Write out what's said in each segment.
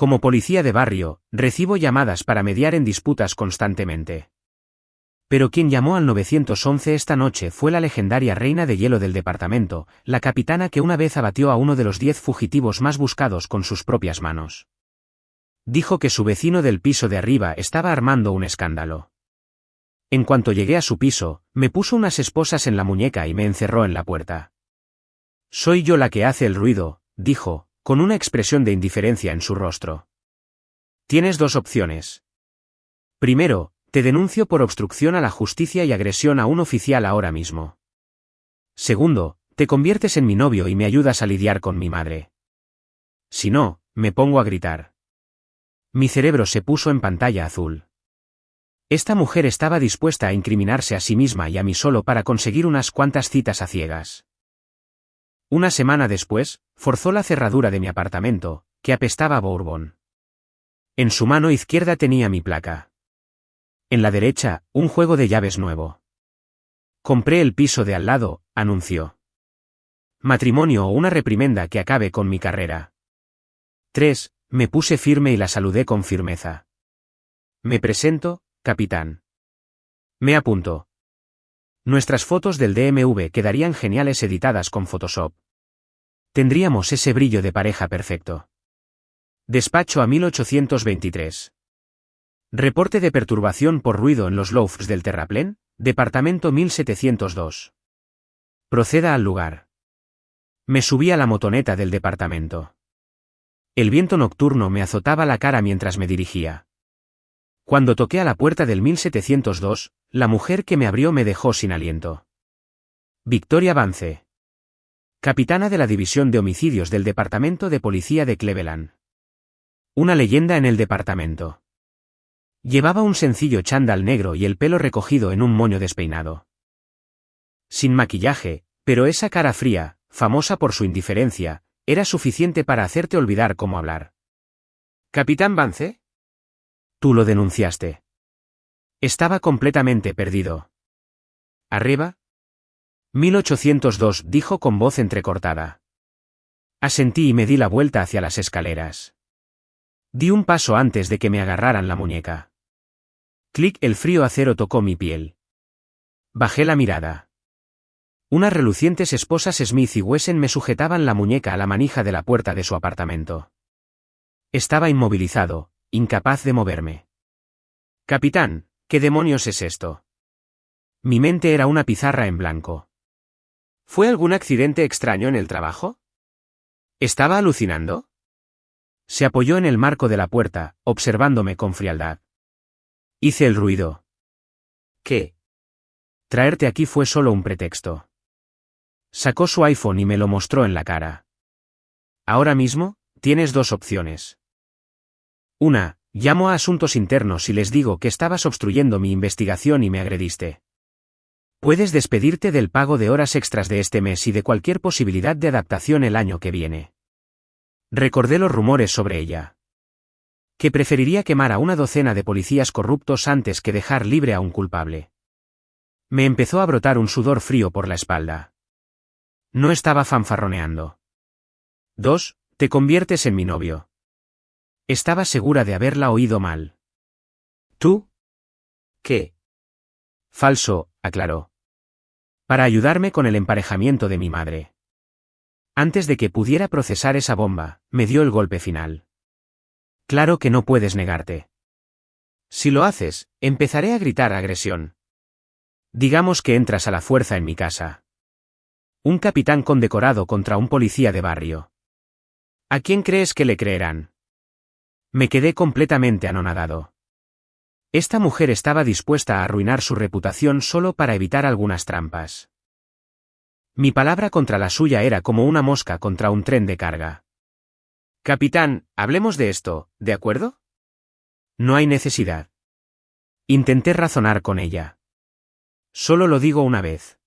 Como policía de barrio, recibo llamadas para mediar en disputas constantemente. Pero quien llamó al 911 esta noche fue la legendaria reina de hielo del departamento, la capitana que una vez abatió a uno de los 10 fugitivos más buscados con sus propias manos. Dijo que su vecino del piso de arriba estaba armando un escándalo. En cuanto llegué a su piso, me puso unas esposas en la muñeca y me encerró en la puerta. Soy yo la que hace el ruido, dijo, con una expresión de indiferencia en su rostro. Tienes dos opciones. Primero, te denuncio por obstrucción a la justicia y agresión a un oficial ahora mismo. Segundo, te conviertes en mi novio y me ayudas a lidiar con mi madre. Si no, me pongo a gritar. Mi cerebro se puso en pantalla azul. Esta mujer estaba dispuesta a incriminarse a sí misma y a mí solo para conseguir unas cuantas citas a ciegas. Una semana después, forzó la cerradura de mi apartamento, que apestaba a bourbon. En su mano izquierda tenía mi placa. En la derecha, un juego de llaves nuevo. Compré el piso de al lado, anunció. Matrimonio o una reprimenda que acabe con mi carrera. 3. Me puse firme y la saludé con firmeza. Me presento, capitán. Me apuntó. Nuestras fotos del DMV quedarían geniales editadas con Photoshop. Tendríamos ese brillo de pareja perfecto. Despacho a 1823. Reporte de perturbación por ruido en los lofts del terraplén, departamento 1702. Proceda al lugar. Me subí a la motoneta del departamento. El viento nocturno me azotaba la cara mientras me dirigía. Cuando toqué a la puerta del 1702, la mujer que me abrió me dejó sin aliento. Victoria Vance. Capitana de la División de Homicidios del Departamento de Policía de Cleveland. Una leyenda en el departamento. Llevaba un sencillo chándal negro y el pelo recogido en un moño despeinado. Sin maquillaje, pero esa cara fría, famosa por su indiferencia, era suficiente para hacerte olvidar cómo hablar. ¿Capitán Vance? Tú lo denunciaste. Estaba completamente perdido. ¿Arriba? 1802, dijo con voz entrecortada. Asentí y me di la vuelta hacia las escaleras. Di un paso antes de que me agarraran la muñeca. Clic, el frío acero tocó mi piel. Bajé la mirada. Unas relucientes esposas Smith y Wesson me sujetaban la muñeca a la manija de la puerta de su apartamento. Estaba inmovilizado, incapaz de moverme. Capitán, ¿qué demonios es esto? Mi mente era una pizarra en blanco. ¿Fue algún accidente extraño en el trabajo? ¿Estaba alucinando? Se apoyó en el marco de la puerta, observándome con frialdad. Hice el ruido. ¿Qué? Traerte aquí fue solo un pretexto. Sacó su iPhone y me lo mostró en la cara. Ahora mismo, tienes dos opciones. Una, llamo a asuntos internos y les digo que estabas obstruyendo mi investigación y me agrediste. Puedes despedirte del pago de horas extras de este mes y de cualquier posibilidad de adaptación el año que viene. Recordé los rumores sobre ella. Que preferiría quemar a una docena de policías corruptos antes que dejar libre a un culpable. Me empezó a brotar un sudor frío por la espalda. No estaba fanfarroneando. 2. Te conviertes en mi novio. Estaba segura de haberla oído mal. ¿Tú? ¿Qué? Falso, aclaró. Para ayudarme con el emparejamiento de mi madre. Antes de que pudiera procesar esa bomba, me dio el golpe final. Claro que no puedes negarte. Si lo haces, empezaré a gritar agresión. Digamos que entras a la fuerza en mi casa. Un capitán condecorado contra un policía de barrio. ¿A quién crees que le creerán? Me quedé completamente anonadado. Esta mujer estaba dispuesta a arruinar su reputación solo para evitar algunas trampas. Mi palabra contra la suya era como una mosca contra un tren de carga. Capitán, hablemos de esto, ¿de acuerdo? No hay necesidad. Intenté razonar con ella. Solo lo digo una vez.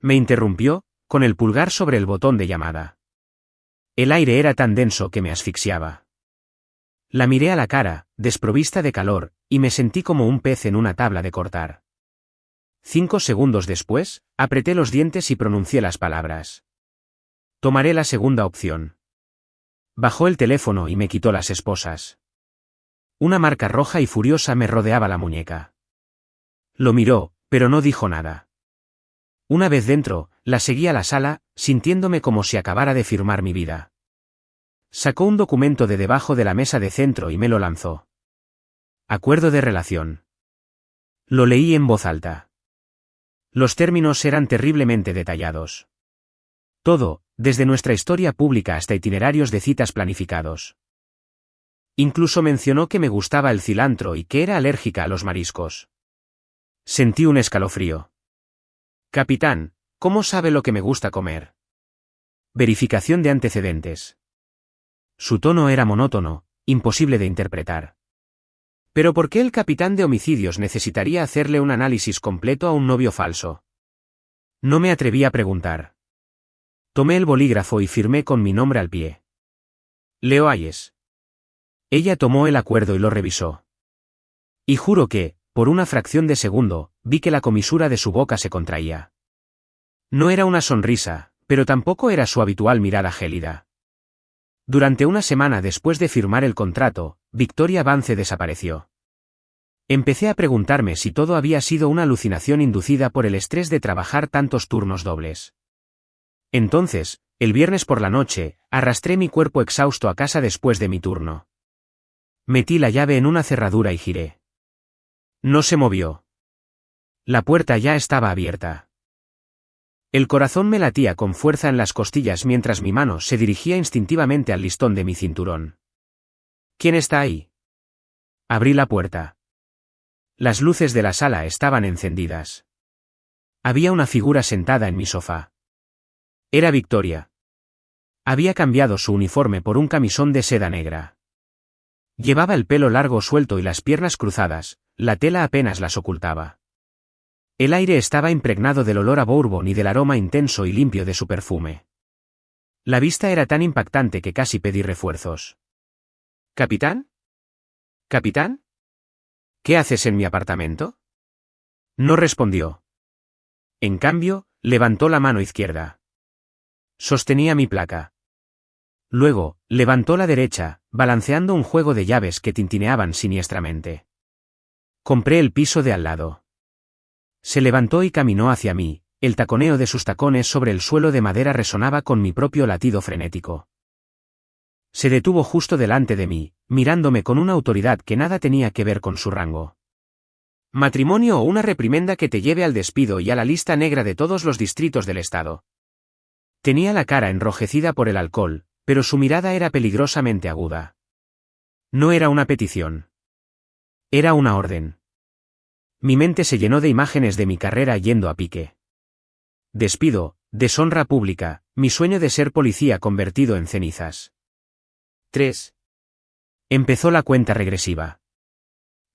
Me interrumpió, con el pulgar sobre el botón de llamada. El aire era tan denso que me asfixiaba. La miré a la cara, desprovista de calor, y me sentí como un pez en una tabla de cortar. 5 segundos después, apreté los dientes y pronuncié las palabras. Tomaré la segunda opción. Bajó el teléfono y me quitó las esposas. Una marca roja y furiosa me rodeaba la muñeca. Lo miró, pero no dijo nada. Una vez dentro, la seguí a la sala, sintiéndome como si acabara de firmar mi vida. Sacó un documento de debajo de la mesa de centro y me lo lanzó. Acuerdo de relación. Lo leí en voz alta. Los términos eran terriblemente detallados. Todo, desde nuestra historia pública hasta itinerarios de citas planificados. Incluso mencionó que me gustaba el cilantro y que era alérgica a los mariscos. Sentí un escalofrío. Capitán, ¿cómo sabe lo que me gusta comer? Verificación de antecedentes. Su tono era monótono, imposible de interpretar. ¿Pero por qué el capitán de homicidios necesitaría hacerle un análisis completo a un novio falso? No me atreví a preguntar. Tomé el bolígrafo y firmé con mi nombre al pie. Leo Hayes. Ella tomó el acuerdo y lo revisó. Y juro que, por una fracción de segundo, vi que la comisura de su boca se contraía. No era una sonrisa, pero tampoco era su habitual mirada gélida. Durante una semana después de firmar el contrato, Victoria Vance desapareció. Empecé a preguntarme si todo había sido una alucinación inducida por el estrés de trabajar tantos turnos dobles. Entonces, el viernes por la noche, arrastré mi cuerpo exhausto a casa después de mi turno. Metí la llave en una cerradura y giré. No se movió. La puerta ya estaba abierta. El corazón me latía con fuerza en las costillas mientras mi mano se dirigía instintivamente al listón de mi cinturón. ¿Quién está ahí? Abrí la puerta. Las luces de la sala estaban encendidas. Había una figura sentada en mi sofá. Era Victoria. Había cambiado su uniforme por un camisón de seda negra. Llevaba el pelo largo suelto y las piernas cruzadas, la tela apenas las ocultaba. El aire estaba impregnado del olor a bourbon y del aroma intenso y limpio de su perfume. La vista era tan impactante que casi pedí refuerzos. ¿Capitán? ¿Capitán? ¿Qué haces en mi apartamento? No respondió. En cambio, levantó la mano izquierda. Sostenía mi placa. Luego, levantó la derecha, balanceando un juego de llaves que tintineaban siniestramente. Compré el piso de al lado. Se levantó y caminó hacia mí, el taconeo de sus tacones sobre el suelo de madera resonaba con mi propio latido frenético. Se detuvo justo delante de mí, mirándome con una autoridad que nada tenía que ver con su rango. Matrimonio o una reprimenda que te lleve al despido y a la lista negra de todos los distritos del estado. Tenía la cara enrojecida por el alcohol, pero su mirada era peligrosamente aguda. No era una petición. Era una orden. Mi mente se llenó de imágenes de mi carrera yendo a pique. Despido, deshonra pública, mi sueño de ser policía convertido en cenizas. 3. Empezó la cuenta regresiva.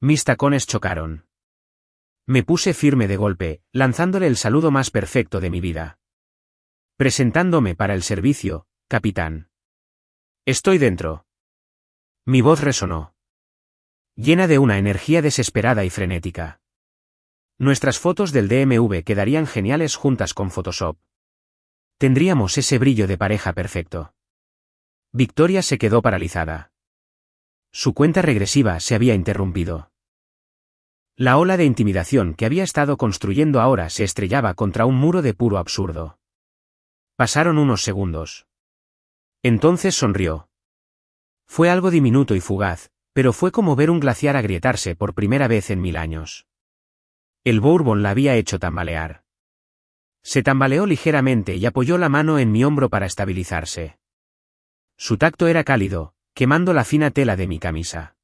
Mis tacones chocaron. Me puse firme de golpe, lanzándole el saludo más perfecto de mi vida. Presentándome para el servicio, capitán. Estoy dentro. Mi voz resonó. Llena de una energía desesperada y frenética. Nuestras fotos del DMV quedarían geniales juntas con Photoshop. Tendríamos ese brillo de pareja perfecto. Victoria se quedó paralizada. Su cuenta regresiva se había interrumpido. La ola de intimidación que había estado construyendo ahora se estrellaba contra un muro de puro absurdo. Pasaron unos segundos. Entonces sonrió. Fue algo diminuto y fugaz, pero fue como ver un glaciar agrietarse por primera vez en 1000 años. El bourbon la había hecho tambalear. Se tambaleó ligeramente y apoyó la mano en mi hombro para estabilizarse. Su tacto era cálido, quemando la fina tela de mi camisa.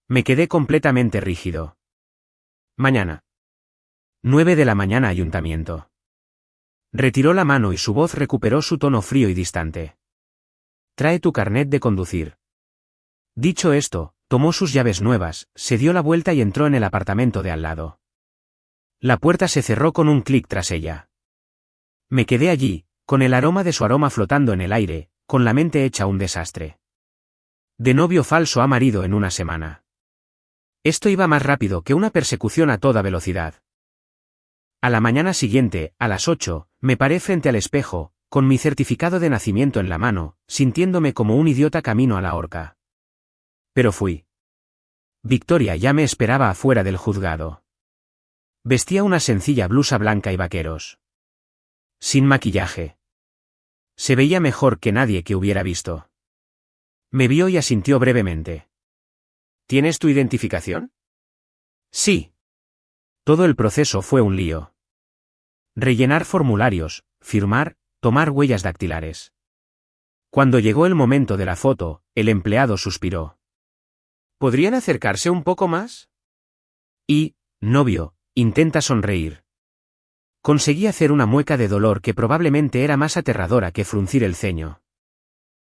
Me quedé completamente rígido. Mañana. 9 de la mañana, ayuntamiento. Retiró la mano y su voz recuperó su tono frío y distante. Trae tu carnet de conducir. Dicho esto, tomó sus llaves nuevas, se dio la vuelta y entró en el apartamento de al lado. La puerta se cerró con un clic tras ella. Me quedé allí, con el aroma de su aroma flotando en el aire, con la mente hecha un desastre. De novio falso a marido en una semana. Esto iba más rápido que una persecución a toda velocidad. A la mañana siguiente, a las 8, me paré frente al espejo, con mi certificado de nacimiento en la mano, sintiéndome como un idiota camino a la horca. Pero fui. Victoria ya me esperaba afuera del juzgado. Vestía una sencilla blusa blanca y vaqueros. Sin maquillaje. Se veía mejor que nadie que hubiera visto. Me vio y asintió brevemente. ¿Tienes tu identificación? Sí. Todo el proceso fue un lío. Rellenar formularios, firmar, tomar huellas dactilares. Cuando llegó el momento de la foto, el empleado suspiró. ¿Podrían acercarse un poco más? Y, novio, intenta sonreír. Conseguí hacer una mueca de dolor que probablemente era más aterradora que fruncir el ceño.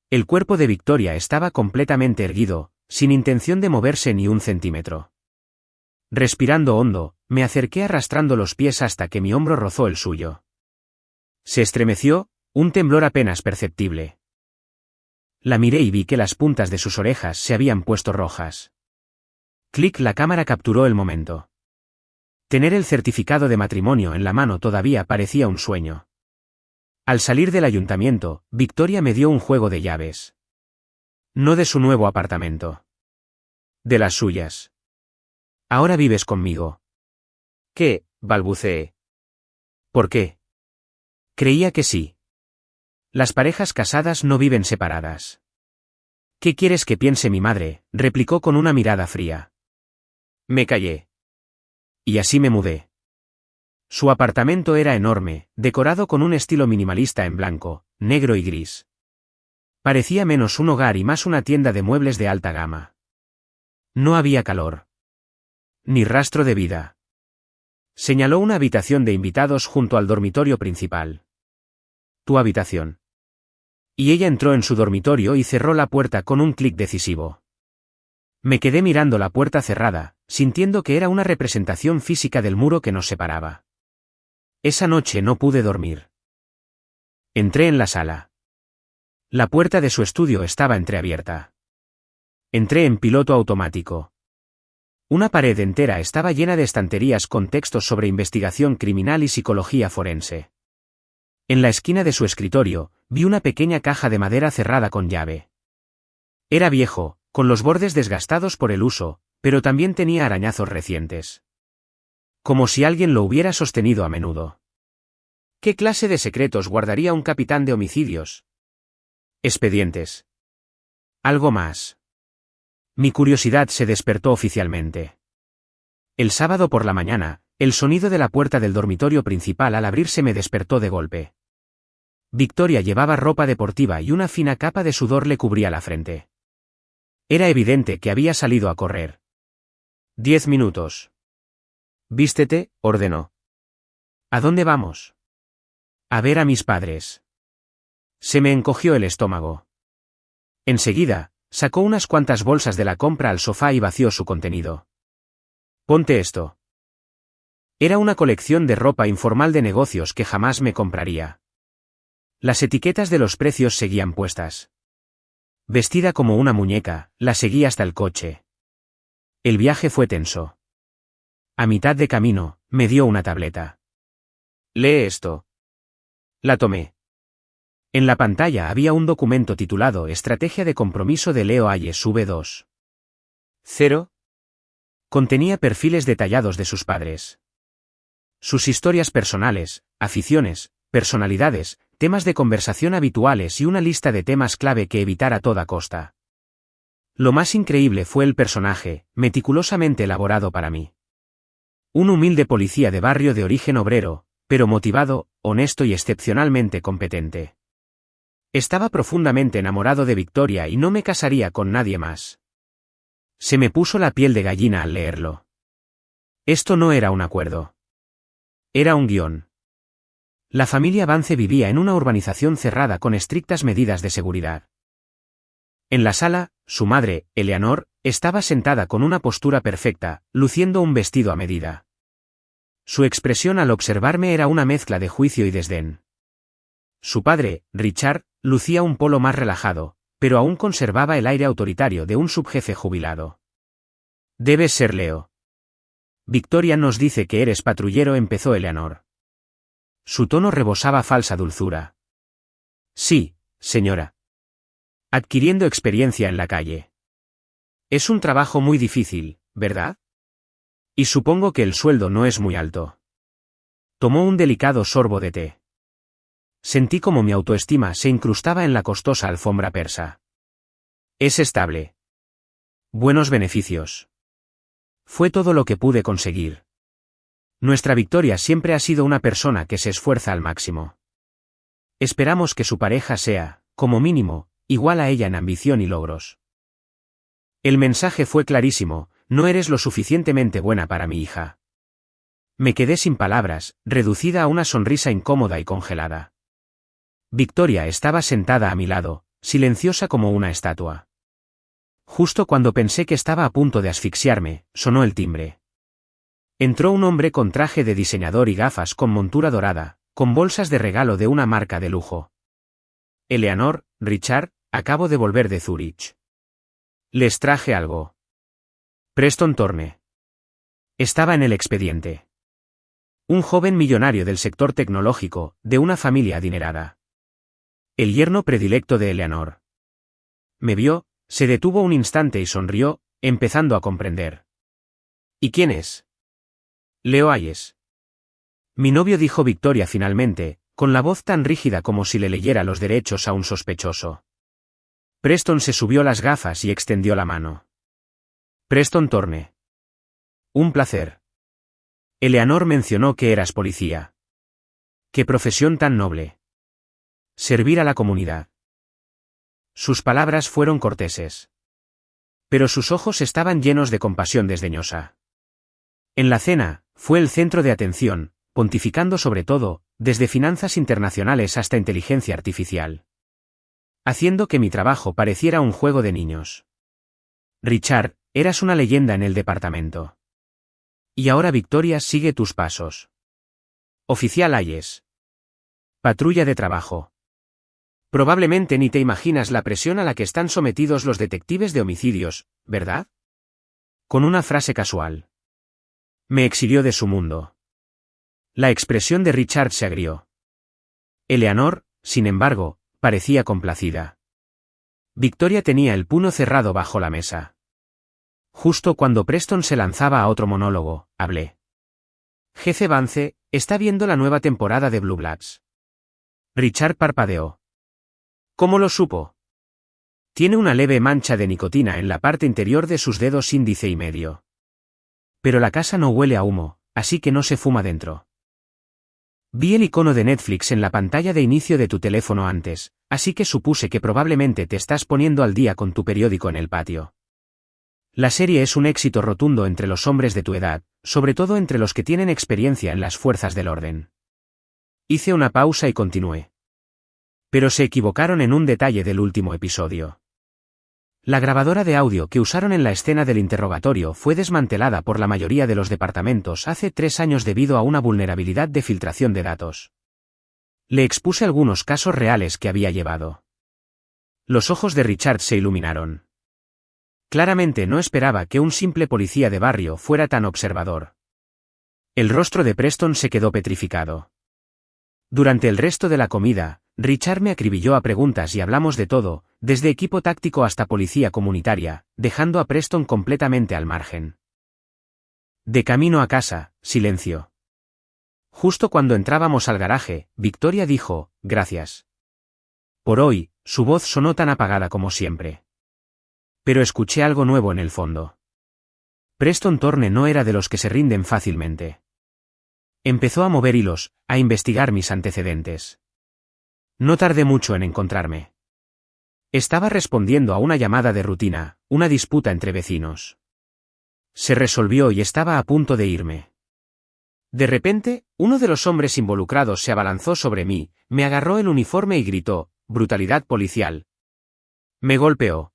El cuerpo de Victoria estaba completamente erguido, sin intención de moverse ni un centímetro. Respirando hondo, me acerqué arrastrando los pies hasta que mi hombro rozó el suyo. Se estremeció, un temblor apenas perceptible. La miré y vi que las puntas de sus orejas se habían puesto rojas. Clic, la cámara capturó el momento. Tener el certificado de matrimonio en la mano todavía parecía un sueño. Al salir del ayuntamiento, Victoria me dio un juego de llaves. No de su nuevo apartamento. De las suyas. Ahora vives conmigo. ¿Qué? Balbuceé. ¿Por qué? Creía que sí. Las parejas casadas no viven separadas. ¿Qué quieres que piense mi madre?, replicó con una mirada fría. Me callé. Y así me mudé. Su apartamento era enorme, decorado con un estilo minimalista en blanco, negro y gris. Parecía menos un hogar y más una tienda de muebles de alta gama. No había calor. Ni rastro de vida. Señaló una habitación de invitados junto al dormitorio principal. Tu habitación. Y ella entró en su dormitorio y cerró la puerta con un clic decisivo. Me quedé mirando la puerta cerrada, sintiendo que era una representación física del muro que nos separaba. Esa noche no pude dormir. Entré en la sala. La puerta de su estudio estaba entreabierta. Entré en piloto automático. Una pared entera estaba llena de estanterías con textos sobre investigación criminal y psicología forense. En la esquina de su escritorio, vi una pequeña caja de madera cerrada con llave. Era viejo, con los bordes desgastados por el uso, pero también tenía arañazos recientes. Como si alguien lo hubiera sostenido a menudo. ¿Qué clase de secretos guardaría un capitán de homicidios? Expedientes. Algo más. Mi curiosidad se despertó oficialmente. El sábado por la mañana, el sonido de la puerta del dormitorio principal al abrirse me despertó de golpe. Victoria llevaba ropa deportiva y una fina capa de sudor le cubría la frente. Era evidente que había salido a correr. 10 minutos. Vístete, ordenó. ¿A dónde vamos? A ver a mis padres. Se me encogió el estómago. Enseguida, sacó unas cuantas bolsas de la compra al sofá y vació su contenido. Ponte esto. Era una colección de ropa informal de negocios que jamás me compraría. Las etiquetas de los precios seguían puestas. Vestida como una muñeca, la seguí hasta el coche. El viaje fue tenso. A mitad de camino, me dio una tableta. Lee esto. La tomé. En la pantalla había un documento titulado Estrategia de compromiso de Leo Hayes V2. 0. Contenía perfiles detallados de sus padres. Sus historias personales, aficiones, personalidades, temas de conversación habituales y una lista de temas clave que evitar a toda costa. Lo más increíble fue el personaje, meticulosamente elaborado para mí. Un humilde policía de barrio de origen obrero, pero motivado, honesto y excepcionalmente competente. Estaba profundamente enamorado de Victoria y no me casaría con nadie más. Se me puso la piel de gallina al leerlo. Esto no era un acuerdo. Era un guión. La familia Vance vivía en una urbanización cerrada con estrictas medidas de seguridad. En la sala, su madre, Eleanor, estaba sentada con una postura perfecta, luciendo un vestido a medida. Su expresión al observarme era una mezcla de juicio y desdén. Su padre, Richard, lucía un polo más relajado, pero aún conservaba el aire autoritario de un subjefe jubilado. Debes ser Leo. Victoria nos dice que eres patrullero, empezó Eleanor. Su tono rebosaba falsa dulzura. Sí, señora. Adquiriendo experiencia en la calle. Es un trabajo muy difícil, ¿verdad? Y supongo que el sueldo no es muy alto. Tomó un delicado sorbo de té. Sentí como mi autoestima se incrustaba en la costosa alfombra persa. Es estable. Buenos beneficios. Fue todo lo que pude conseguir. Nuestra Victoria siempre ha sido una persona que se esfuerza al máximo. Esperamos que su pareja sea, como mínimo, igual a ella en ambición y logros. El mensaje fue clarísimo: no eres lo suficientemente buena para mi hija. Me quedé sin palabras, reducida a una sonrisa incómoda y congelada. Victoria estaba sentada a mi lado, silenciosa como una estatua. Justo cuando pensé que estaba a punto de asfixiarme, sonó el timbre. Entró un hombre con traje de diseñador y gafas con montura dorada, con bolsas de regalo de una marca de lujo. Eleanor, Richard, acabo de volver de Zúrich. Les traje algo. Preston Thorne. Estaba en el expediente. Un joven millonario del sector tecnológico, de una familia adinerada. El yerno predilecto de Eleanor. Me vio, se detuvo un instante y sonrió, empezando a comprender. ¿Y quién es? Leo Hayes. Mi novio, dijo Victoria finalmente, con la voz tan rígida como si le leyera los derechos a un sospechoso. Preston se subió las gafas y extendió la mano. Preston Thorne. Un placer. Eleanor mencionó que eras policía. ¡Qué profesión tan noble! Servir a la comunidad. Sus palabras fueron corteses. Pero sus ojos estaban llenos de compasión desdeñosa. En la cena, fue el centro de atención, pontificando sobre todo, desde finanzas internacionales hasta inteligencia artificial. Haciendo que mi trabajo pareciera un juego de niños. Richard, eras una leyenda en el departamento. Y ahora Victoria sigue tus pasos. Oficial Hayes. Patrulla de trabajo. Probablemente ni te imaginas la presión a la que están sometidos los detectives de homicidios, ¿verdad? Con una frase casual. Me exilió de su mundo. La expresión de Richard se agrió. Eleanor, sin embargo, parecía complacida. Victoria tenía el puño cerrado bajo la mesa. Justo cuando Preston se lanzaba a otro monólogo, hablé. Jefe Vance, ¿está viendo la nueva temporada de Blue Bloods? Richard parpadeó. ¿Cómo lo supo? Tiene una leve mancha de nicotina en la parte interior de sus dedos índice y medio. Pero la casa no huele a humo, así que no se fuma dentro. Vi el icono de Netflix en la pantalla de inicio de tu teléfono antes, así que supuse que probablemente te estás poniendo al día con tu periódico en el patio. La serie es un éxito rotundo entre los hombres de tu edad, sobre todo entre los que tienen experiencia en las fuerzas del orden. Hice una pausa y continué. Pero se equivocaron en un detalle del último episodio. La grabadora de audio que usaron en la escena del interrogatorio fue desmantelada por la mayoría de los departamentos hace 3 años debido a una vulnerabilidad de filtración de datos. Le expuse algunos casos reales que había llevado. Los ojos de Richard se iluminaron. Claramente no esperaba que un simple policía de barrio fuera tan observador. El rostro de Preston se quedó petrificado. Durante el resto de la comida, Richard me acribilló a preguntas y hablamos de todo, desde equipo táctico hasta policía comunitaria, dejando a Preston completamente al margen. De camino a casa, silencio. Justo cuando entrábamos al garaje, Victoria dijo, gracias. Por hoy, su voz sonó tan apagada como siempre. Pero escuché algo nuevo en el fondo. Preston Thorne no era de los que se rinden fácilmente. Empezó a mover hilos, a investigar mis antecedentes. No tardé mucho en encontrarme. Estaba respondiendo a una llamada de rutina, una disputa entre vecinos. Se resolvió y estaba a punto de irme. De repente, uno de los hombres involucrados se abalanzó sobre mí, me agarró el uniforme y gritó, brutalidad policial. Me golpeó.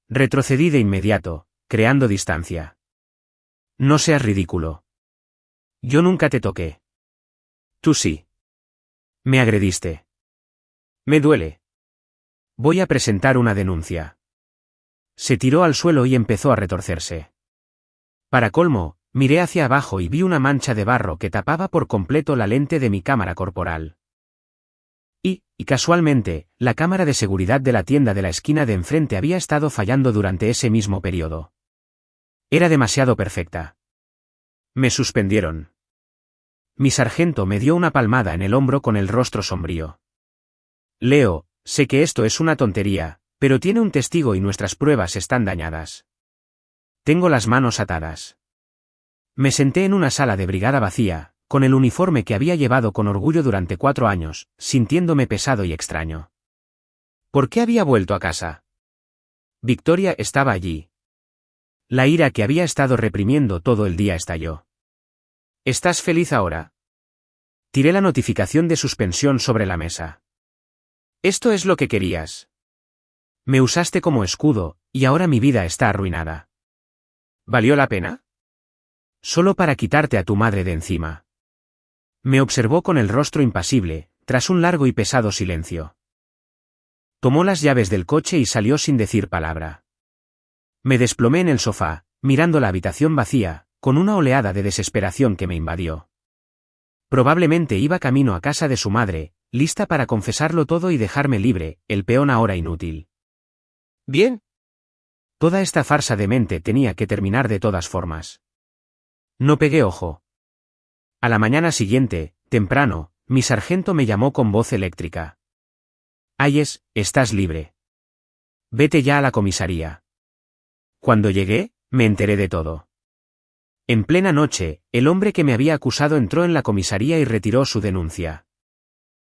Retrocedí de inmediato, creando distancia. No seas ridículo. Yo nunca te toqué. Tú sí. Me agrediste. Me duele. Voy a presentar una denuncia. Se tiró al suelo y empezó a retorcerse. Para colmo, miré hacia abajo y vi una mancha de barro que tapaba por completo la lente de mi cámara corporal. Y casualmente, la cámara de seguridad de la tienda de la esquina de enfrente había estado fallando durante ese mismo periodo. Era demasiado perfecta. Me suspendieron. Mi sargento me dio una palmada en el hombro con el rostro sombrío. Leo, sé que esto es una tontería, pero tiene un testigo y nuestras pruebas están dañadas. Tengo las manos atadas. Me senté en una sala de brigada vacía, con el uniforme que había llevado con orgullo durante 4 años, sintiéndome pesado y extraño. ¿Por qué había vuelto a casa? Victoria estaba allí. La ira que había estado reprimiendo todo el día estalló. ¿Estás feliz ahora? Tiré la notificación de suspensión sobre la mesa. Esto es lo que querías. Me usaste como escudo, y ahora mi vida está arruinada. ¿Valió la pena? Solo para quitarte a tu madre de encima. Me observó con el rostro impasible, tras un largo y pesado silencio. Tomó las llaves del coche y salió sin decir palabra. Me desplomé en el sofá, mirando la habitación vacía, con una oleada de desesperación que me invadió. Probablemente iba camino a casa de su madre, lista para confesarlo todo y dejarme libre, el peón ahora inútil. Bien. Toda esta farsa demente tenía que terminar de todas formas. No pegué ojo. A la mañana siguiente, temprano, mi sargento me llamó con voz eléctrica. Hayes, estás libre. Vete ya a la comisaría. Cuando llegué, me enteré de todo. En plena noche, el hombre que me había acusado entró en la comisaría y retiró su denuncia.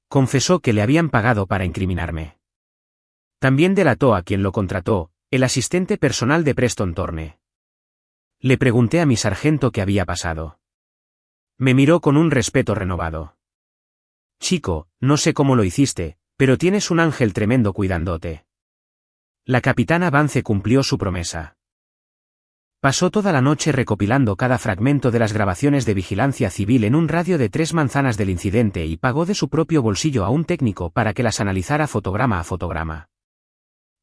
Confesó que le habían pagado para incriminarme. También delató a quien lo contrató, el asistente personal de Preston Thorne. Le pregunté a mi sargento qué había pasado. Me miró con un respeto renovado. Chico, no sé cómo lo hiciste, pero tienes un ángel tremendo cuidándote. La capitana Vance cumplió su promesa. Pasó toda la noche recopilando cada fragmento de las grabaciones de vigilancia civil en un radio de 3 manzanas del incidente y pagó de su propio bolsillo a un técnico para que las analizara fotograma a fotograma.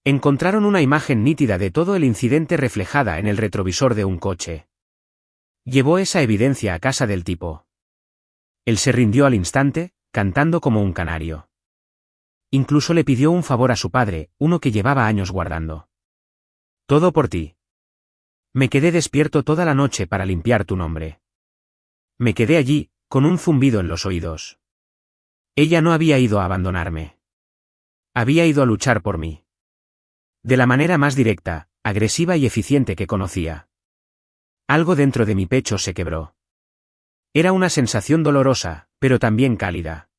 Encontraron una imagen nítida de todo el incidente reflejada en el retrovisor de un coche. Llevó esa evidencia a casa del tipo. Él se rindió al instante, cantando como un canario. Incluso le pidió un favor a su padre, uno que llevaba años guardando. Todo por ti. Me quedé despierto toda la noche para limpiar tu nombre. Me quedé allí, con un zumbido en los oídos. Ella no había ido a abandonarme. Había ido a luchar por mí. De la manera más directa, agresiva y eficiente que conocía. Algo dentro de mi pecho se quebró. Era una sensación dolorosa, pero también cálida.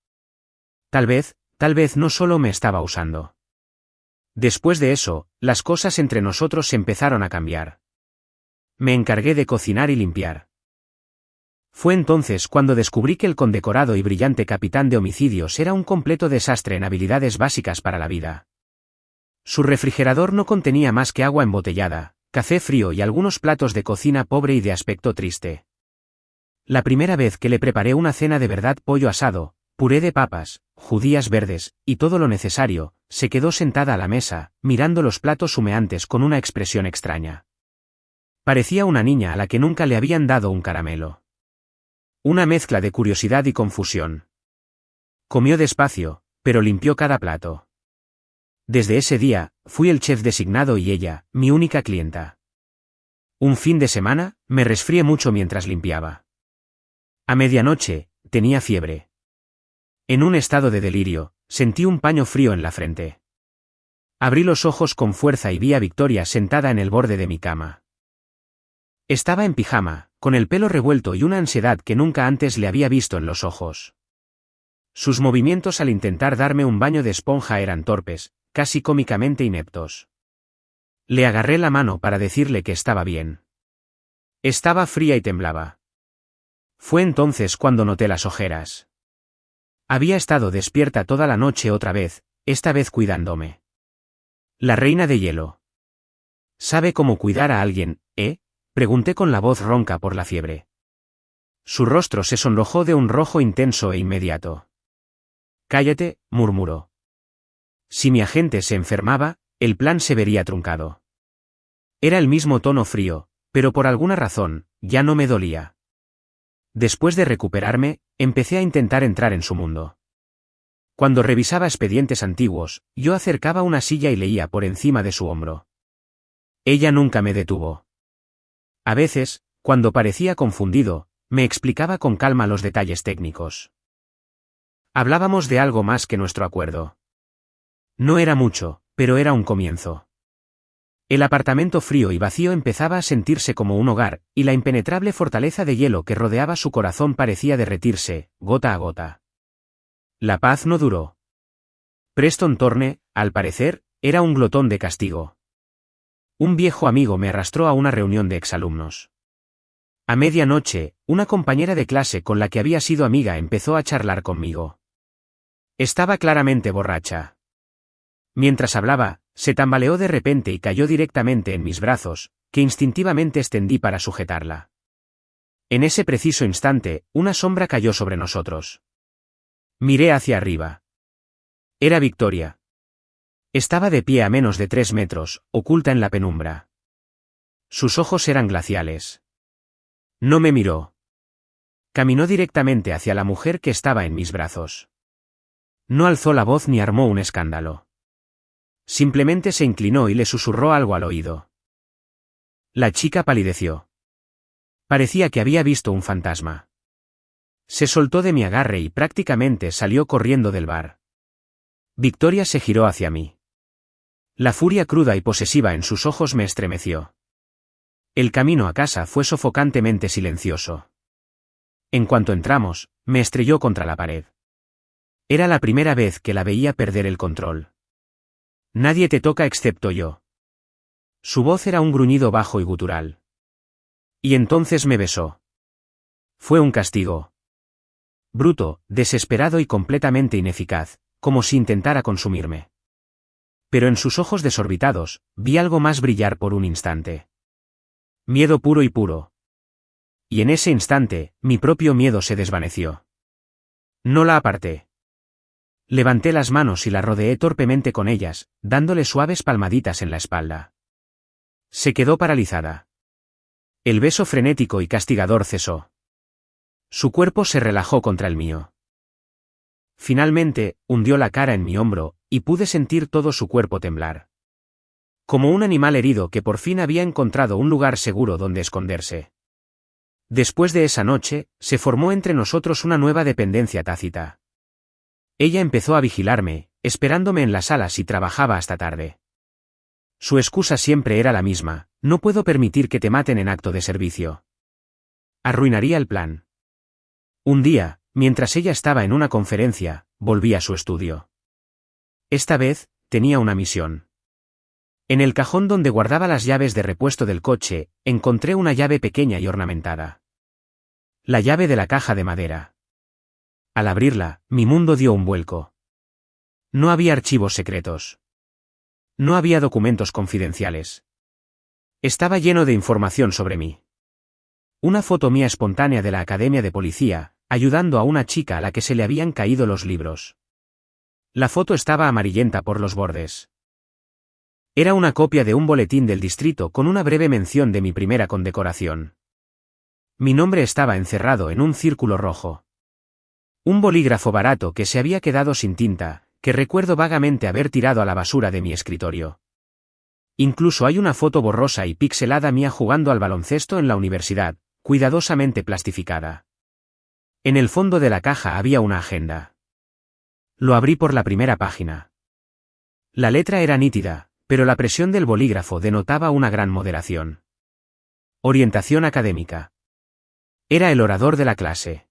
Tal vez no solo me estaba usando. Después de eso, las cosas entre nosotros empezaron a cambiar. Me encargué de cocinar y limpiar. Fue entonces cuando descubrí que el condecorado y brillante capitán de homicidios era un completo desastre en habilidades básicas para la vida. Su refrigerador no contenía más que agua embotellada, café frío y algunos platos de cocina pobre y de aspecto triste. La primera vez que le preparé una cena de verdad, pollo asado, puré de papas, judías verdes, y todo lo necesario, se quedó sentada a la mesa, mirando los platos humeantes con una expresión extraña. Parecía una niña a la que nunca le habían dado un caramelo. Una mezcla de curiosidad y confusión. Comió despacio, pero limpió cada plato. Desde ese día, fui el chef designado y ella, mi única clienta. Un fin de semana, me resfrié mucho mientras limpiaba. A medianoche, tenía fiebre. En un estado de delirio, sentí un paño frío en la frente. Abrí los ojos con fuerza y vi a Victoria sentada en el borde de mi cama. Estaba en pijama, con el pelo revuelto y una ansiedad que nunca antes le había visto en los ojos. Sus movimientos al intentar darme un baño de esponja eran torpes, casi cómicamente ineptos. Le agarré la mano para decirle que estaba bien. Estaba fría y temblaba. Fue entonces cuando noté las ojeras. Había estado despierta toda la noche otra vez, esta vez cuidándome. La reina de hielo. ¿Sabe cómo cuidar a alguien, eh? Pregunté con la voz ronca por la fiebre. Su rostro se sonrojó de un rojo intenso e inmediato. Cállate, murmuró. Si mi agente se enfermaba, el plan se vería truncado. Era el mismo tono frío, pero por alguna razón, ya no me dolía. Después de recuperarme, empecé a intentar entrar en su mundo. Cuando revisaba expedientes antiguos, yo acercaba una silla y leía por encima de su hombro. Ella nunca me detuvo. A veces, cuando parecía confundido, me explicaba con calma los detalles técnicos. Hablábamos de algo más que nuestro acuerdo. No era mucho, pero era un comienzo. El apartamento frío y vacío empezaba a sentirse como un hogar, y la impenetrable fortaleza de hielo que rodeaba su corazón parecía derretirse, gota a gota. La paz no duró. Preston Thorne, al parecer, era un glotón de castigo. Un viejo amigo me arrastró a una reunión de exalumnos. A medianoche, una compañera de clase con la que había sido amiga empezó a charlar conmigo. Estaba claramente borracha. Mientras hablaba, se tambaleó de repente y cayó directamente en mis brazos, que instintivamente extendí para sujetarla. En ese preciso instante, una sombra cayó sobre nosotros. Miré hacia arriba. Era Victoria. Estaba de pie a menos de 3 metros, oculta en la penumbra. Sus ojos eran glaciales. No me miró. Caminó directamente hacia la mujer que estaba en mis brazos. No alzó la voz ni armó un escándalo. Simplemente se inclinó y le susurró algo al oído. La chica palideció. Parecía que había visto un fantasma. Se soltó de mi agarre y prácticamente salió corriendo del bar. Victoria se giró hacia mí. La furia cruda y posesiva en sus ojos me estremeció. El camino a casa fue sofocantemente silencioso. En cuanto entramos, me estrelló contra la pared. Era la primera vez que la veía perder el control. Nadie te toca excepto yo. Su voz era un gruñido bajo y gutural. Y entonces me besó. Fue un castigo. Bruto, desesperado y completamente ineficaz, como si intentara consumirme. Pero en sus ojos desorbitados, vi algo más brillar por un instante. Miedo puro y puro. Y en ese instante, mi propio miedo se desvaneció. No la aparté. Levanté las manos y la rodeé torpemente con ellas, dándole suaves palmaditas en la espalda. Se quedó paralizada. El beso frenético y castigador cesó. Su cuerpo se relajó contra el mío. Finalmente, hundió la cara en mi hombro, y pude sentir todo su cuerpo temblar. Como un animal herido que por fin había encontrado un lugar seguro donde esconderse. Después de esa noche, se formó entre nosotros una nueva dependencia tácita. Ella empezó a vigilarme, esperándome en la sala si trabajaba hasta tarde. Su excusa siempre era la misma: no puedo permitir que te maten en acto de servicio. Arruinaría el plan. Un día, mientras ella estaba en una conferencia, volví a su estudio. Esta vez, tenía una misión. En el cajón donde guardaba las llaves de repuesto del coche, encontré una llave pequeña y ornamentada. La llave de la caja de madera. Al abrirla, mi mundo dio un vuelco. No había archivos secretos. No había documentos confidenciales. Estaba lleno de información sobre mí. Una foto mía espontánea de la academia de policía, ayudando a una chica a la que se le habían caído los libros. La foto estaba amarillenta por los bordes. Era una copia de un boletín del distrito con una breve mención de mi primera condecoración. Mi nombre estaba encerrado en un círculo rojo. Un bolígrafo barato que se había quedado sin tinta, que recuerdo vagamente haber tirado a la basura de mi escritorio. Incluso hay una foto borrosa y pixelada mía jugando al baloncesto en la universidad, cuidadosamente plastificada. En el fondo de la caja había una agenda. Lo abrí por la primera página. La letra era nítida, pero la presión del bolígrafo denotaba una gran moderación. Orientación académica. Era el orador de la clase.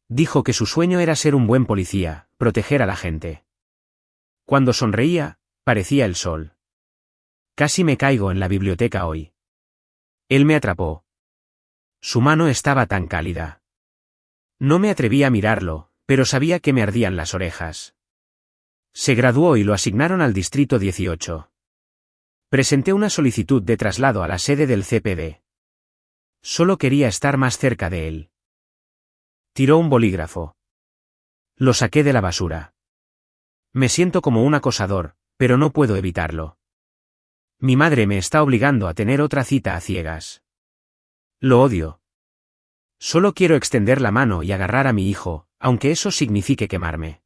Dijo que su sueño era ser un buen policía, proteger a la gente. Cuando sonreía, parecía el sol. Casi me caigo en la biblioteca hoy. Él me atrapó. Su mano estaba tan cálida. No me atreví a mirarlo, pero sabía que me ardían las orejas. Se graduó y lo asignaron al Distrito 18. Presenté una solicitud de traslado a la sede del CPD. Solo quería estar más cerca de él. Tiró un bolígrafo. Lo saqué de la basura. Me siento como un acosador, pero no puedo evitarlo. Mi madre me está obligando a tener otra cita a ciegas. Lo odio. Solo quiero extender la mano y agarrar a mi hijo, aunque eso signifique quemarme.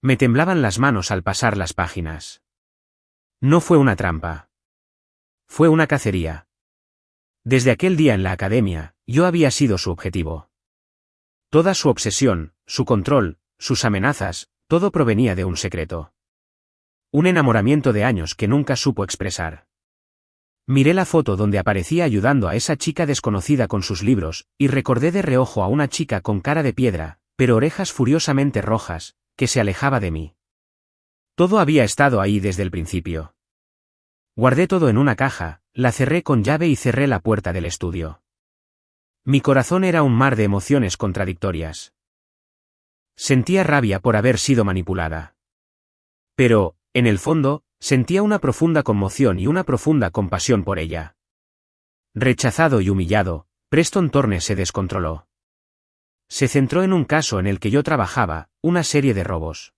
Me temblaban las manos al pasar las páginas. No fue una trampa. Fue una cacería. Desde aquel día en la academia, yo había sido su objetivo. Toda su obsesión, su control, sus amenazas, todo provenía de un secreto. Un enamoramiento de años que nunca supo expresar. Miré la foto donde aparecía ayudando a esa chica desconocida con sus libros, y recordé de reojo a una chica con cara de piedra, pero orejas furiosamente rojas, que se alejaba de mí. Todo había estado ahí desde el principio. Guardé todo en una caja, la cerré con llave y cerré la puerta del estudio. Mi corazón era un mar de emociones contradictorias. Sentía rabia por haber sido manipulada. Pero, en el fondo, sentía una profunda conmoción y una profunda compasión por ella. Rechazado y humillado, Preston Thorne se descontroló. Se centró en un caso en el que yo trabajaba, una serie de robos.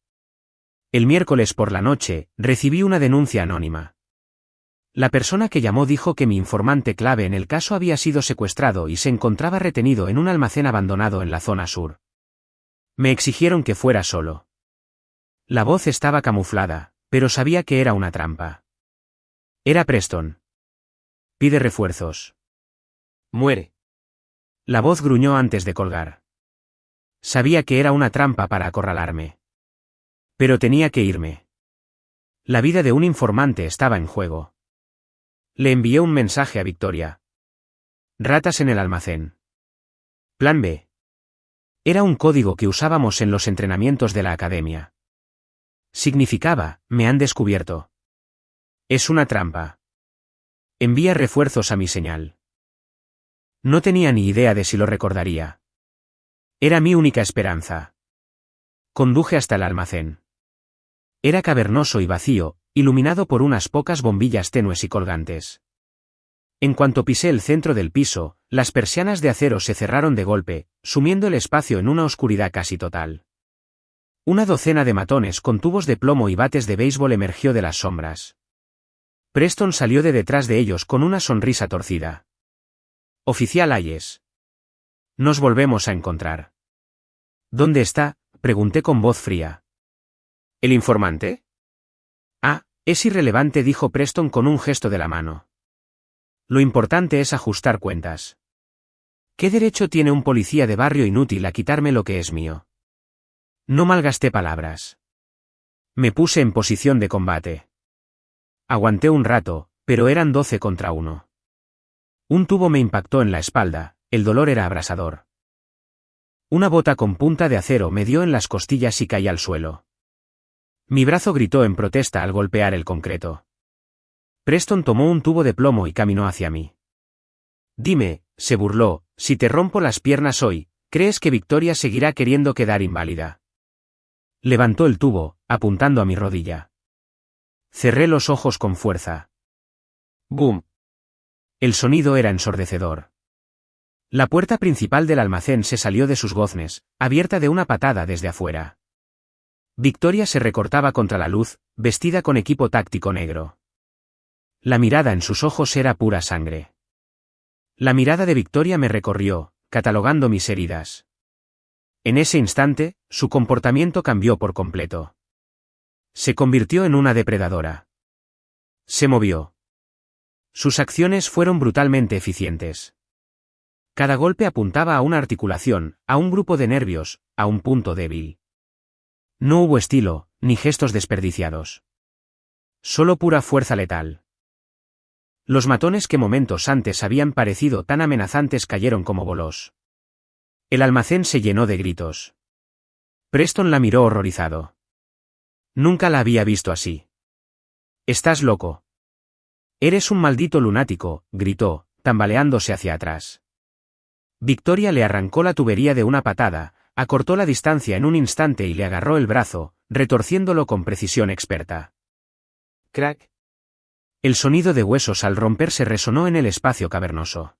El miércoles por la noche, recibí una denuncia anónima. La persona que llamó dijo que mi informante clave en el caso había sido secuestrado y se encontraba retenido en un almacén abandonado en la zona sur. Me exigieron que fuera solo. La voz estaba camuflada, pero sabía que era una trampa. Era Preston. Pide refuerzos. Muere. La voz gruñó antes de colgar. Sabía que era una trampa para acorralarme. Pero tenía que irme. La vida de un informante estaba en juego. Le envié un mensaje a Victoria. Ratas en el almacén. Plan B. Era un código que usábamos en los entrenamientos de la academia. Significaba, me han descubierto. Es una trampa. Envía refuerzos a mi señal. No tenía ni idea de si lo recordaría. Era mi única esperanza. Conduje hasta el almacén. Era cavernoso y vacío, iluminado por unas pocas bombillas tenues y colgantes. En cuanto pisé el centro del piso, las persianas de acero se cerraron de golpe, sumiendo el espacio en una oscuridad casi total. Una docena de matones con tubos de plomo y bates de béisbol emergió de las sombras. Preston salió de detrás de ellos con una sonrisa torcida. Oficial Hayes. Nos volvemos a encontrar. ¿Dónde está?, pregunté con voz fría. ¿El informante? Ah, es irrelevante, dijo Preston con un gesto de la mano. Lo importante es ajustar cuentas. ¿Qué derecho tiene un policía de barrio inútil a quitarme lo que es mío? No malgasté palabras. Me puse en posición de combate. Aguanté un rato, pero eran 12 contra 1. Un tubo me impactó en la espalda, el dolor era abrasador. Una bota con punta de acero me dio en las costillas y caí al suelo. Mi brazo gritó en protesta al golpear el concreto. Preston tomó un tubo de plomo y caminó hacia mí. Dime, se burló, si te rompo las piernas hoy, ¿crees que Victoria seguirá queriendo quedar inválida? Levantó el tubo, apuntando a mi rodilla. Cerré los ojos con fuerza. ¡Bum! El sonido era ensordecedor. La puerta principal del almacén se salió de sus goznes, abierta de una patada desde afuera. Victoria se recortaba contra la luz, vestida con equipo táctico negro. La mirada en sus ojos era pura sangre. La mirada de Victoria me recorrió, catalogando mis heridas. En ese instante, su comportamiento cambió por completo. Se convirtió en una depredadora. Se movió. Sus acciones fueron brutalmente eficientes. Cada golpe apuntaba a una articulación, a un grupo de nervios, a un punto débil. No hubo estilo, ni gestos desperdiciados. Solo pura fuerza letal. Los matones que momentos antes habían parecido tan amenazantes cayeron como bolos. El almacén se llenó de gritos. Preston la miró horrorizado. Nunca la había visto así. «Estás loco. Eres un maldito lunático», gritó, tambaleándose hacia atrás. Victoria le arrancó la tubería de una patada, acortó la distancia en un instante y le agarró el brazo, retorciéndolo con precisión experta. Crack. El sonido de huesos al romperse resonó en el espacio cavernoso.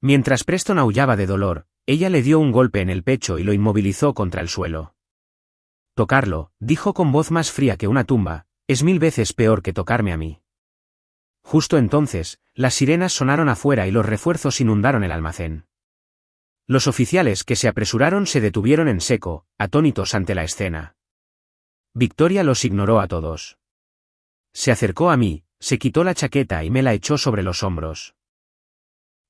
Mientras Preston aullaba de dolor, ella le dio un golpe en el pecho y lo inmovilizó contra el suelo. Tocarlo, dijo con voz más fría que una tumba, es 1000 veces peor que tocarme a mí. Justo entonces, las sirenas sonaron afuera y los refuerzos inundaron el almacén. Los oficiales que se apresuraron se detuvieron en seco, atónitos ante la escena. Victoria los ignoró a todos. Se acercó a mí, se quitó la chaqueta y me la echó sobre los hombros.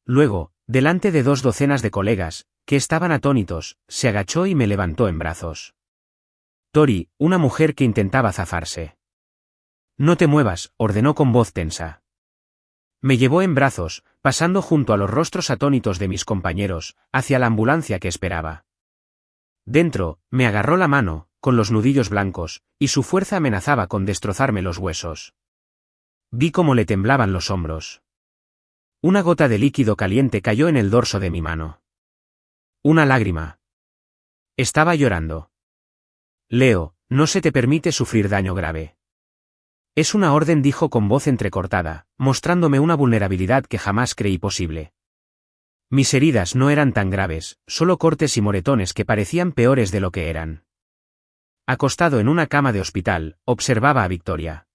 Luego, delante de 2 docenas de colegas, que estaban atónitos, se agachó y me levantó en brazos. Tori, una mujer que intentaba zafarse. No te muevas, ordenó con voz tensa. Me llevó en brazos, pasando junto a los rostros atónitos de mis compañeros, hacia la ambulancia que esperaba. Dentro, me agarró la mano, con los nudillos blancos, y su fuerza amenazaba con destrozarme los huesos. Vi cómo le temblaban los hombros. Una gota de líquido caliente cayó en el dorso de mi mano. Una lágrima. Estaba llorando. Leo, no se te permite sufrir daño grave. Es una orden, dijo con voz entrecortada, mostrándome una vulnerabilidad que jamás creí posible. Mis heridas no eran tan graves, solo cortes y moretones que parecían peores de lo que eran. Acostado en una cama de hospital, observaba a Victoria.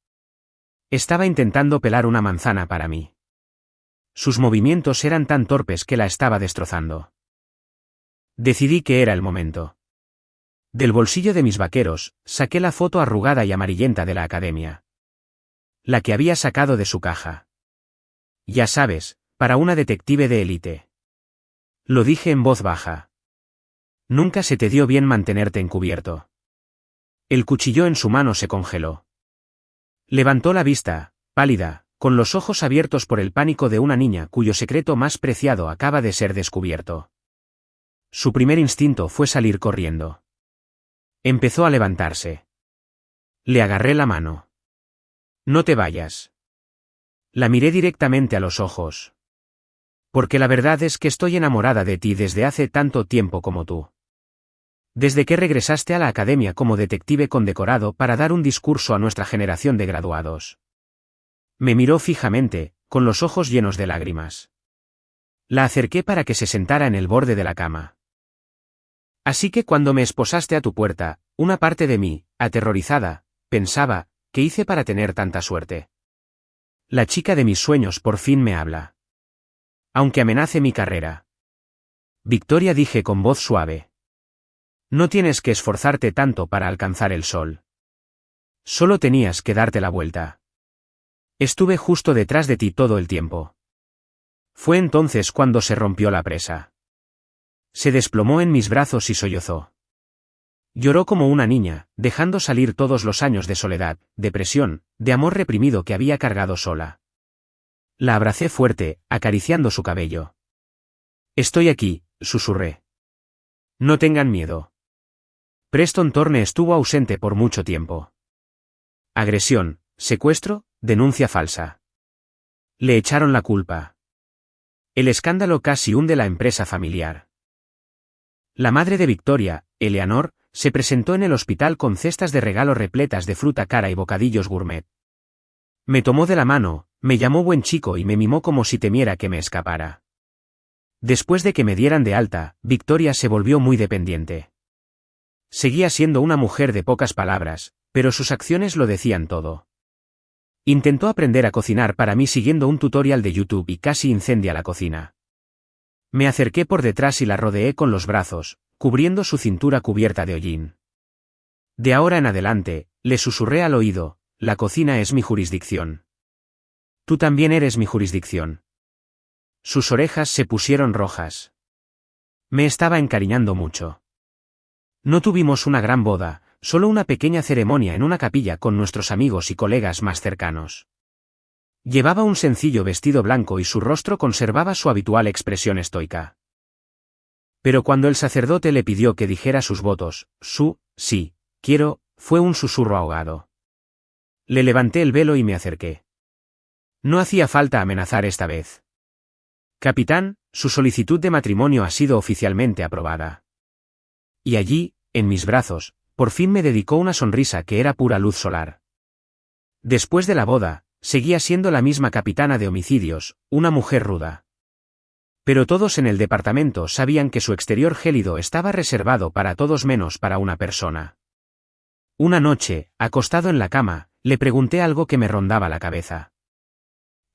Estaba intentando pelar una manzana para mí. Sus movimientos eran tan torpes que la estaba destrozando. Decidí que era el momento. Del bolsillo de mis vaqueros, saqué la foto arrugada y amarillenta de la academia. La que había sacado de su caja. Ya sabes, para una detective de élite. Lo dije en voz baja. Nunca se te dio bien mantenerte encubierto. El cuchillo en su mano se congeló. Levantó la vista, pálida, con los ojos abiertos por el pánico de una niña cuyo secreto más preciado acaba de ser descubierto. Su primer instinto fue salir corriendo. Empezó a levantarse. Le agarré la mano. No te vayas. La miré directamente a los ojos. Porque la verdad es que estoy enamorada de ti desde hace tanto tiempo como tú. Desde que regresaste a la academia como detective condecorado para dar un discurso a nuestra generación de graduados. Me miró fijamente, con los ojos llenos de lágrimas. La acerqué para que se sentara en el borde de la cama. Así que cuando me esposaste a tu puerta, una parte de mí, aterrorizada, pensaba, ¿qué hice para tener tanta suerte? La chica de mis sueños por fin me habla. Aunque amenace mi carrera. Victoria, dije con voz suave. No tienes que esforzarte tanto para alcanzar el sol. Solo tenías que darte la vuelta. Estuve justo detrás de ti todo el tiempo. Fue entonces cuando se rompió la presa. Se desplomó en mis brazos y sollozó. Lloró como una niña, dejando salir todos los años de soledad, depresión, de amor reprimido que había cargado sola. La abracé fuerte, acariciando su cabello. Estoy aquí, susurré. No tengan miedo. Preston Thorne estuvo ausente por mucho tiempo. Agresión, secuestro, denuncia falsa. Le echaron la culpa. El escándalo casi hunde la empresa familiar. La madre de Victoria, Eleanor, se presentó en el hospital con cestas de regalo repletas de fruta cara y bocadillos gourmet. Me tomó de la mano, me llamó buen chico y me mimó como si temiera que me escapara. Después de que me dieran de alta, Victoria se volvió muy dependiente. Seguía siendo una mujer de pocas palabras, pero sus acciones lo decían todo. Intentó aprender a cocinar para mí siguiendo un tutorial de YouTube y casi incendia la cocina. Me acerqué por detrás y la rodeé con los brazos, cubriendo su cintura cubierta de hollín. De ahora en adelante, le susurré al oído, la cocina es mi jurisdicción. Tú también eres mi jurisdicción. Sus orejas se pusieron rojas. Me estaba encariñando mucho. No tuvimos una gran boda, solo una pequeña ceremonia en una capilla con nuestros amigos y colegas más cercanos. Llevaba un sencillo vestido blanco y su rostro conservaba su habitual expresión estoica. Pero cuando el sacerdote le pidió que dijera sus votos, sí, quiero, fue un susurro ahogado. Le levanté el velo y me acerqué. No hacía falta amenazar esta vez. Capitán, su solicitud de matrimonio ha sido oficialmente aprobada. Y allí, en mis brazos, por fin me dedicó una sonrisa que era pura luz solar. Después de la boda, seguía siendo la misma capitana de homicidios, una mujer ruda. Pero todos en el departamento sabían que su exterior gélido estaba reservado para todos menos para una persona. Una noche, acostado en la cama, le pregunté algo que me rondaba la cabeza.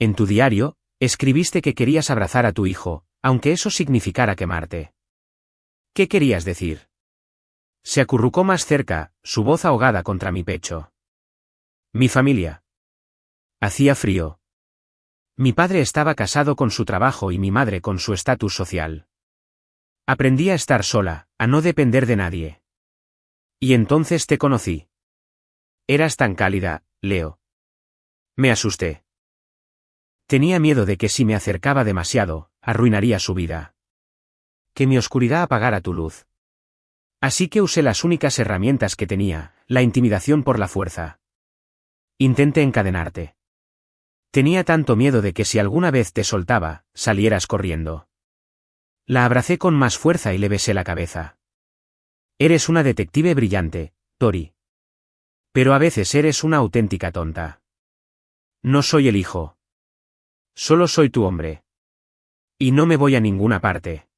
En tu diario, escribiste que querías abrazar a tu hijo, aunque eso significara quemarte. ¿Qué querías decir? Se acurrucó más cerca, su voz ahogada contra mi pecho. Mi familia. Hacía frío. Mi padre estaba casado con su trabajo y mi madre con su estatus social. Aprendí a estar sola, a no depender de nadie. Y entonces te conocí. Eras tan cálida, Leo. Me asusté. Tenía miedo de que si me acercaba demasiado, arruinaría su vida. Que mi oscuridad apagara tu luz. Así que usé las únicas herramientas que tenía, la intimidación por la fuerza. Intenté encadenarte. Tenía tanto miedo de que si alguna vez te soltaba, salieras corriendo. La abracé con más fuerza y le besé la cabeza. Eres una detective brillante, Tori. Pero a veces eres una auténtica tonta. No soy el hijo. Solo soy tu hombre. Y no me voy a ninguna parte.